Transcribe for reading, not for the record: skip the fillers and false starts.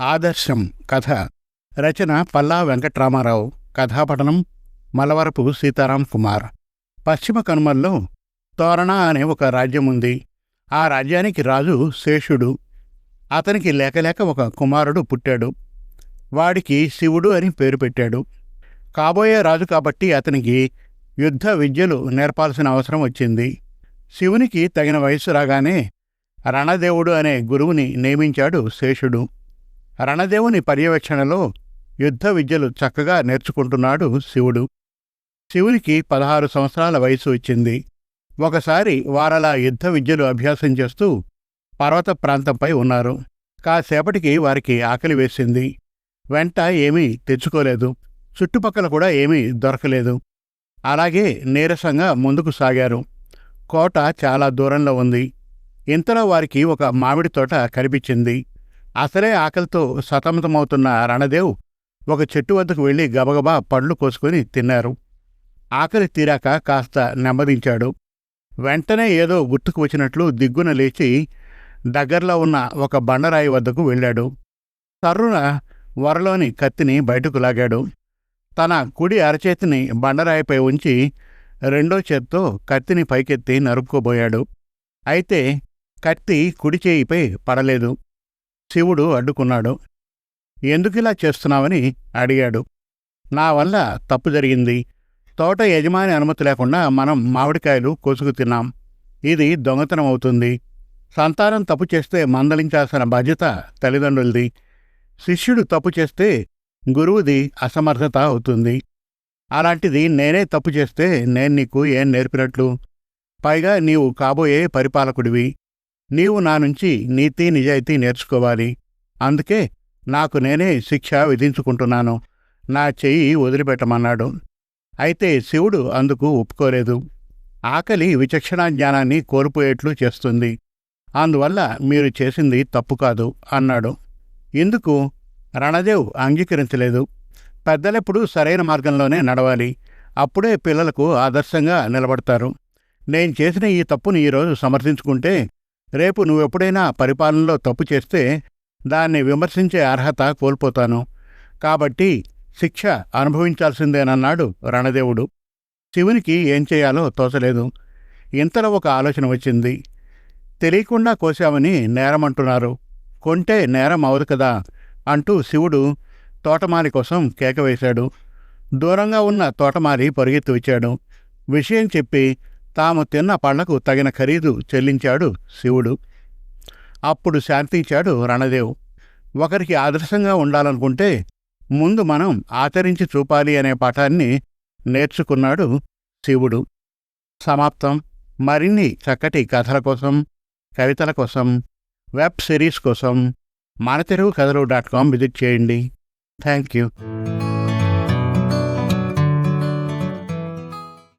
ఆదర్శం కథ. రచన పల్లా వెంకట్రామారావు. కథాపఠనం మలవరపు సీతారాం కుమార్. పశ్చిమ కనుమల్లో తోరణ అనే ఒక రాజ్యం ఉంది. ఆ రాజ్యానికి రాజు శేషుడు. అతనికి లేకలేక ఒక కుమారుడు పుట్టాడు. వాడికి శివుడు అని పేరు పెట్టాడు. కాబోయే రాజు కాబట్టి అతనికి యుద్ధ విద్యలు నేర్పాల్సిన అవసరం వచ్చింది. శివునికి తగిన వయస్సు రాగానే రణదేవుడు అనే గురువుని నియమించాడు శేషుడు. రణదేవుని పర్యవేక్షణలో యుద్ధ విద్యలు చక్కగా నేర్చుకుంటున్నాడు శివుడు. శివునికి 16 సంవత్సరాల వయసు వచ్చింది. ఒకసారి వారలా యుద్ధ విద్యలు అభ్యాసం చేస్తూ పర్వత ప్రాంతంపై ఉన్నారు. కాసేపటికి వారికి ఆకలి వేసింది. వెంట ఏమీ తెచ్చుకోలేదు. చుట్టుపక్కల కూడా ఏమీ దొరకలేదు. అలాగే నీరసంగా ముందుకు సాగారు. కోట చాలా దూరంలో ఉంది. ఇంతలో వారికి ఒక మామిడి తోట కనిపించింది. అసలే ఆకలితో సతమతమవుతున్న రణదేవ్ ఒక చెట్టు వద్దకు వెళ్ళి గబగబా పండ్లు కోసుకొని తిన్నారు. ఆకలి తీరాక కాస్త నెమ్మదించాడు. వెంటనే ఏదో గుర్తుకు వచ్చినట్లు దిగ్గున లేచి దగ్గరలో ఉన్న ఒక బండరాయి వద్దకు వెళ్ళాడు. సర్రున వరలోని కత్తిని బయటకు లాగాడు. తన కుడి అరచేతిని బండరాయిపై ఉంచి రెండో చేత్తో కత్తిని పైకెత్తి నరుక్కోబోయాడు. అయితే కత్తి కుడి చేయిపై పడలేదు. శివుడు అడ్డుకున్నాడు. ఎందుకిలా చేస్తున్నావని అడిగాడు. నా వల్ల తప్పు జరిగింది. తోట యజమాని అనుమతి లేకుండా మనం మామిడికాయలు కోసుకు తిన్నాం. ఇది దొంగతనం అవుతుంది. సంతానం తప్పు చేస్తే మందలించాల్సిన బాధ్యత తల్లిదండ్రులది. శిష్యుడు తప్పు చేస్తే గురువుది అసమర్థత అవుతుంది. అలాంటిది నేనే తప్పు చేస్తే నేను నీకు ఏం నేర్పినట్లు? పైగా నీవు కాబోయే పరిపాలకుడివి. నీవు నా నుంచి నీతి నిజాయితీ నేర్చుకోవాలి. అందుకే నాకు నేనే శిక్ష విధించుకుంటున్నాను. నా చెయ్యి వదిలిపెట్టమన్నాడు. అయితే శివుడు అందుకు ఒప్పుకోలేదు. ఆకలి విచక్షణా జ్ఞానాన్ని కోల్పోయేట్లు చేస్తుంది. అందువల్ల మీరు చేసింది తప్పు కాదు అన్నాడు. ఇందుకు రణదేవ్ అంగీకరించలేదు. పెద్దలెప్పుడు సరైన మార్గంలోనే నడవాలి. అప్పుడే పిల్లలకు ఆదర్శంగా నిలబడతారు. నేను చేసిన ఈ తప్పుని ఈరోజు సమర్థించుకుంటే రేపు నువ్వెప్పుడైనా పరిపాలనలో తప్పు చేస్తే దాన్ని విమర్శించే అర్హత కోల్పోతాను. కాబట్టి శిక్ష అనుభవించాల్సిందేనన్నాడు రణదేవుడు. శివునికి ఏం చేయాలో తోచలేదు. ఇంతలో ఒక ఆలోచన వచ్చింది. తెలియకుండా కోశామని నేరమంటున్నారు. కొంటే నేరం అవదు కదా అంటూ శివుడు తోటమాలి కోసం కేకవేశాడు. దూరంగా ఉన్న తోటమాలి పరుగెత్తి వచ్చాడు. విషయం చెప్పి తాము తిన్న పళ్లకు తగిన ఖరీదు చెల్లించాడు శివుడు. అప్పుడు శాంతించాడు రణదేవ్. ఒకరికి ఆదర్శంగా ఉండాలనుకుంటే ముందు మనం ఆచరించి చూపాలి అనే పాఠాన్ని నేర్చుకున్నాడు శివుడు. సమాప్తం. మరిన్ని చక్కటి కథల కోసం, కవితల కోసం, వెబ్ సిరీస్ కోసం మనతెలుగుకథలు.com విజిట్ చేయండి. Thank you.